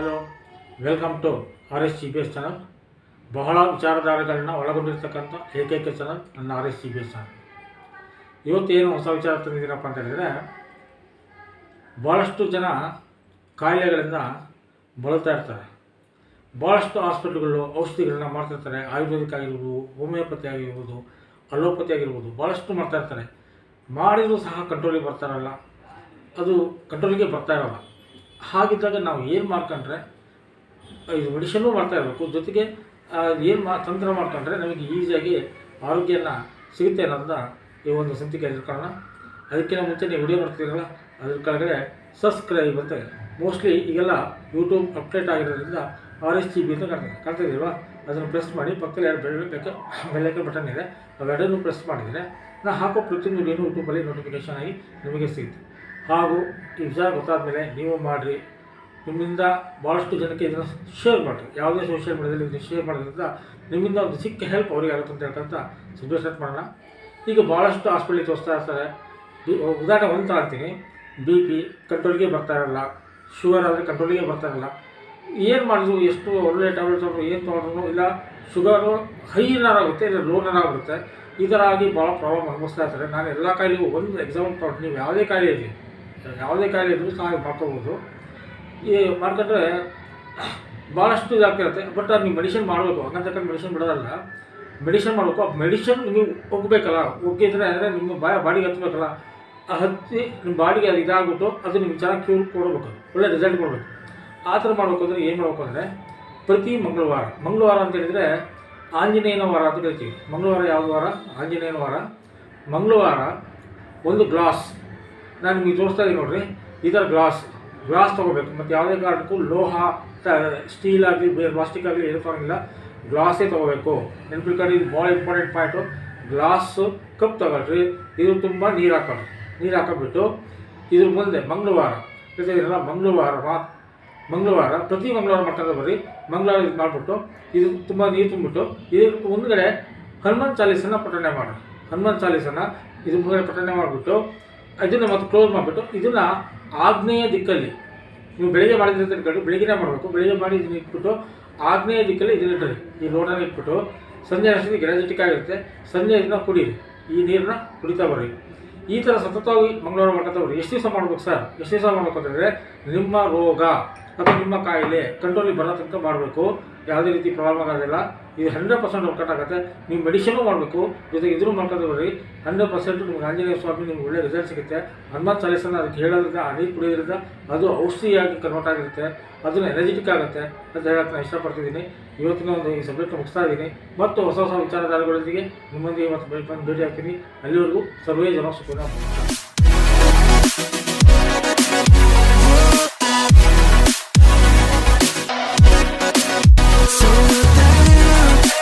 Hello, welcome to RSGPS channel. ಬಹಳ ವಿಚಾರಧಾರೆಗಳನ್ನ ಒಳಗೊಂಡಿರ್ತಕ್ಕಂಥ ಏಕೈಕ ಚಾನಲ್ ನನ್ನ RSGPS ಚಾನಲ್. ಇವತ್ತು ಏನು ಹೊಸ ವಿಚಾರ ತಂದಿದ್ದೀನಪ್ಪ ಅಂತ ಹೇಳಿದರೆ, ಭಾಳಷ್ಟು ಜನ ಕಾಯಿಲೆಗಳಿಂದ ಬಳಲ್ತಾ ಇರ್ತಾರೆ. ಭಾಳಷ್ಟು ಹಾಸ್ಪಿಟ್ಲ್ಗಳು ಔಷಧಿಗಳನ್ನ ಮಾಡ್ತಿರ್ತಾರೆ. ಆಯುರ್ವೇದಿಕ್ ಆಗಿರ್ಬೋದು, ಹೋಮಿಯೋಪತಿ ಆಗಿರ್ಬೋದು, ಅಲೋಪತಿ ಆಗಿರ್ಬೋದು, ಭಾಳಷ್ಟು ಮಾಡ್ತಾಯಿರ್ತಾರೆ. ಮಾಡಿದರೂ ಸಹ ಕಂಟ್ರೋಲಿಗೆ ಬರ್ತಾರಲ್ಲ, ಅದು ಕಂಟ್ರೋಲಿಗೆ ಬರ್ತಾ ಇರೋಲ್ಲ. ಹಾಗಿದ್ದಾಗ ನಾವು ಏನು ಮಾಡ್ಕೊಂಡ್ರೆ, ಇದು ಮೆಡಿಷನ್ನು ಮಾಡ್ತಾ ಇರಬೇಕು, ಜೊತೆಗೆ ಏನು ತಂತ್ರ ಮಾಡ್ಕೊಂಡ್ರೆ ನಮಗೆ ಈಸಿಯಾಗಿ ಆರೋಗ್ಯನ ಸಿಗುತ್ತೆ ಅನ್ನೋದನ್ನ ಈ ಒಂದು ಸಂಚಿಕೆ ತಿಳ್ಕೊಳ್ಳೋಣ. ಅದಕ್ಕಿಂತ ಮುಂಚೆ ನೀವು ವಿಡಿಯೋ ನೋಡ್ತಿದ್ದೀರಲ್ಲ, ಅದ್ರ ಕೆಳಗಡೆ ಸಬ್ಸ್ಕ್ರೈಬ್ ಅಂತ ಮೋಸ್ಟ್ಲಿ ಈಗೆಲ್ಲ ಯೂಟ್ಯೂಬ್ ಅಪ್ಡೇಟ್ ಆಗಿರೋದ್ರಿಂದ RSGP ಅಂತ ಕಾಣ್ತಾ ಇದೀಲ್ವಾ, ಅದನ್ನು ಪ್ರೆಸ್ ಮಾಡಿ. ಪಕ್ಕದಲ್ಲಿ ಎರಡು ಬೆಲ್ಲೈಕನ್ ಬಟನ್ ಇದೆ, ಅವೆರಡನ್ನೂ ಪ್ರೆಸ್ ಮಾಡಿದರೆ ನಾನು ಹಾಕೋ ಪ್ರತಿಯೊಂದು ವಿಡಿಯೋನು ಯೂಟ್ಯೂಬಲ್ಲಿ ನೋಟಿಫಿಕೇಷನ್ ಆಗಿ ನಿಮಗೆ ಸಿಗುತ್ತೆ. ಹಾಗೂ ಈ ವಿಚಾರ ಗೊತ್ತಾದ ಮೇಲೆ ನೀವು ಮಾಡಿರಿ, ನಿಮ್ಮಿಂದ ಭಾಳಷ್ಟು ಜನಕ್ಕೆ ಇದನ್ನು ಶೇರ್ ಮಾಡಿರಿ. ಯಾವುದೇ ಸೋಷಿಯಲ್ ಮೀಡಿಯಾದಲ್ಲಿ ಇದನ್ನು ಶೇರ್ ಮಾಡೋದ್ರಿಂದ ನಿಮ್ಮಿಂದ ಒಂದು ಚಿಕ್ಕ ಹೆಲ್ಪ್ ಅವರಿಗೆ ಆಗುತ್ತೆ ಅಂತ ಹೇಳ್ಕೊಂತ ಸ್ಟಾರ್ಟ್ ಮಾಡೋಣ. ಈಗ ಭಾಳಷ್ಟು ಹಾಸ್ಪಿಟ್ಲಿಗೆ ತೋರಿಸ್ತಾ ಇರ್ತಾರೆ. ಉದಾಹರಣೆ ಒಂದು ತಗೊಳ್ತೀನಿ, BP ಕಂಟ್ರೋಲ್ಗೆ ಬರ್ತಾ ಇರಲ್ಲ, ಶುಗರ್ ಆದರೆ ಕಂಟ್ರೋಲಿಗೆ ಬರ್ತಾ ಇರಲ್ಲ. ಏನು ಮಾಡಿದ್ರು, ಎಷ್ಟು ಒಳ್ಳೆ ಟ್ಯಾಬ್ಲೆಟ್ಸ್ ಅವರು ಏನು ತೊಗೊಂಡ್ರು ಇಲ್ಲ, ಶುಗರು ಹೈ ಆಗುತ್ತೆ, ಇಲ್ಲ ಲೋ ಆಗುತ್ತೆ. ಈ ಥರ ಆಗಿ ಭಾಳ ಪ್ರಾಬ್ಲಮ್ ಅನುಭವಿಸ್ತಾ ಇರ್ತಾರೆ. ನಾನು ಎಲ್ಲ ಕಾಯಿಲೆಗೂ ಒಂದು ಎಕ್ಸಾಂಪಲ್ ತೊಗೊಂಡು, ನೀವು ಯಾವುದೇ ಕಾಯಿಲೆ ಇದ್ದರೂ ಸಹ ಮಾಡ್ಕೋಬೋದು. ಈ ಮಾಡ್ಕೊಂಡ್ರೆ ಭಾಳಷ್ಟು ಇದಾಗ್ತಿರುತ್ತೆ. ಬಟ್ ನೀವು ಮೆಡಿಷನ್ ಮಾಡಬೇಕು, ಹಂಗಂತಕ್ಕಂಥ ಮೆಡಿಷನ್ ಬಿಡೋದಲ್ಲ, ಮೆಡಿಷನ್ ಮಾಡಬೇಕು. ಆ ಮೆಡಿಷನ್ ನೀವು ಹೋಗ್ಬೇಕಲ್ಲ, ಹೋಗಿದ್ರೆ ಅಂದರೆ ನಿಮ್ಮ ಬಾಡಿಗೆ ಹತ್ತಬೇಕಲ್ಲ, ಹತ್ತಿ ನಿಮ್ಮ ಬಾಡಿಗೆ ಅದು ಇದಾಗ್ಬಿಟ್ಟು ಅದು ನಿಮ್ಗೆ ಚೆನ್ನಾಗಿ ಕ್ಯೂರ್ ಕೊಡಬೇಕು, ಒಳ್ಳೆ ರಿಸಲ್ಟ್ ಕೊಡಬೇಕು. ಆ ಥರ ಮಾಡಬೇಕು ಅಂದರೆ ಏನು ಮಾಡಬೇಕು ಅಂದರೆ, ಪ್ರತಿ ಮಂಗಳವಾರ ಅಂತ ಹೇಳಿದರೆ ಆಂಜನೇಯನ ವಾರ ಅಂತ ಕರಿತೀವಿ. ಮಂಗಳವಾರ ಯಾವುದು ವಾರ? ಆಂಜನೇಯನ ವಾರ. ಮಂಗಳವಾರ ಒಂದು ಗ್ಲಾಸ್, ನಾನು ನಿಮಗೆ ತೋರಿಸ್ತಾ ಇದ್ದೀನಿ ನೋಡಿರಿ, ಈ ಥರ ಗ್ಲಾಸ್ ತೊಗೋಬೇಕು. ಮತ್ತು ಯಾವುದೇ ಕಾರಣಕ್ಕೂ ಲೋಹ, ಸ್ಟೀಲ್ ಆಗಲಿ, ಬೇರೆ ಪ್ಲಾಸ್ಟಿಕ್ ಆಗಲಿ ಏನು ತೊಗೊಂಡಿಲ್ಲ, ಗ್ಲಾಸೇ ತೊಗೋಬೇಕು. ನೆನಪಿಟ್ಕೊಂಡು, ಇದು ಭಾಳ ಇಂಪಾರ್ಟೆಂಟ್ ಪಾಯಿಂಟು. ಗ್ಲಾಸು ಕಪ್ ತೊಗೊಳ್ರಿ. ಇದು ತುಂಬ ನೀರು ಹಾಕೋಬಿಟ್ಟು ಇದ್ರ ಮುಂದೆ ಮಂಗಳವಾರ ಪ್ರತಿ ಮಂಗಳವಾರ ಮಾಡ್ಕೊಂಡು ಬರ್ರಿ. ಮಂಗಳವಾರ ಇದು ಮಾಡಿಬಿಟ್ಟು ಇದು ತುಂಬ ನೀರು ತುಂಬಿಬಿಟ್ಟು ಇದ್ರ ಮುಂದ್ಗಡೆ ಹನುಮಾನ್ ಚಾಲೀಸನ ಪಠಣೆ ಮಾಡಿ. ಹನುಮಾನ್ ಚಾಲೀಸನ ಇದ್ರ ಮುಂದೆ ಪಠಣೆ ಮಾಡಿಬಿಟ್ಟು ಇದನ್ನು ಮತ್ತೆ ಕ್ಲೋಸ್ ಮಾಡಿಬಿಟ್ಟು ಇದನ್ನು ಆಗ್ನೇಯ ದಿಕ್ಕಲ್ಲಿ, ನೀವು ಬೆಳಿಗ್ಗೆ ಮಾಡಿದ್ರೆ ಇಟ್ಕೊಂಡು ಬೆಳಿಗ್ಗೆ ಮಾಡಬೇಕು. ಬೆಳಿಗ್ಗೆ ಮಾಡಿ ಇದನ್ನು ಇಟ್ಬಿಟ್ಟು ಆಗ್ನೇಯ ದಿಕ್ಕಲ್ಲಿ ಇದನ್ನ ಇಟ್ಟರಿ, ಈ ಲೋಟನ ಇಟ್ಬಿಟ್ಟು ಸಂಜೆ ಅಷ್ಟೊತ್ತಿಗೆ ಎನರ್ಜೆಟಿಕ್ ಆಗಿರುತ್ತೆ. ಸಂಜೆ ಇದನ್ನ ಕುಡೀರಿ, ಈ ನೀರನ್ನ ಕುಡಿತಾ ಬರ್ರಿ. ಈ ಥರ ಸತತವಾಗಿ ಮಂಗಳವಾರ ಮಾಡ್ಕೊತಾ ಬರ್ರಿ. ಎಷ್ಟು ದಿವಸ ಮಾಡ್ಬೇಕು ಸರ್? ಎಷ್ಟು ದಿವಸ ಮಾಡ್ಬೇಕು ಅಂತಂದರೆ, ನಿಮ್ಮ ರೋಗ ಅಥವಾ ನಿಮ್ಮ ಕಾಯಿಲೆ ಕಂಟ್ರೋಲಿಗೆ ಬರೋ ತನಕ ಮಾಡಬೇಕು. ಯಾವುದೇ ರೀತಿ ಪ್ರಾಬ್ಲಮ್ ಆಗೋದಿಲ್ಲ. ಇದು 100% ವರ್ಕೌಟ್ ಆಗುತ್ತೆ. ನೀವು ಮೆಡಿಷನು ಮಾಡಬೇಕು, ಜೊತೆಗೆ ಇದನ್ನು ಮಾಡ್ಕೊತಾ ಬರ್ರಿ. 100% ನಿಮ್ಗೆ ಆಂಜನೇಯ ಸ್ವಾಮಿ ನಿಮ್ಗೆ ಒಳ್ಳೆ ರಿಸಲ್ಟ್ ಸಿಗುತ್ತೆ. ಹನುಮಾನ್ ಚಾಲೀಸನ ಅದಕ್ಕೆ ಹೇಳೋದ್ರಿಂದ, ಆ ನೀರು ಕುಡಿಯೋದ್ರಿಂದ ಅದು ಔಷಧಿಯಾಗಿ ಕನ್ವರ್ಟ್ ಆಗಿರುತ್ತೆ, ಅದನ್ನು ಎನರ್ಜೆಟಿಕ್ ಆಗುತ್ತೆ ಅಂತ ಹೇಳೋಕ್ಕೆ ನಾನು ಇಷ್ಟಪಡ್ತಿದ್ದೀನಿ. ಇವತ್ತಿನ ಒಂದು ಈ ಸಬ್ಜೆಕ್ಟ್ ಮುಗಿಸ್ತಾ ಇದ್ದೀನಿ. ಮತ್ತು ಹೊಸ ವಿಚಾರಧಾರೆಗಳೊಂದಿಗೆ ನಿಮ್ಮೊಂದಿಗೆ ಇವತ್ತು ಭೇಟಿ ಆಗ್ತೀನಿ. ಅಲ್ಲಿವರೆಗೂ ಸರ್ವೇ ಜನ ಸುಖ.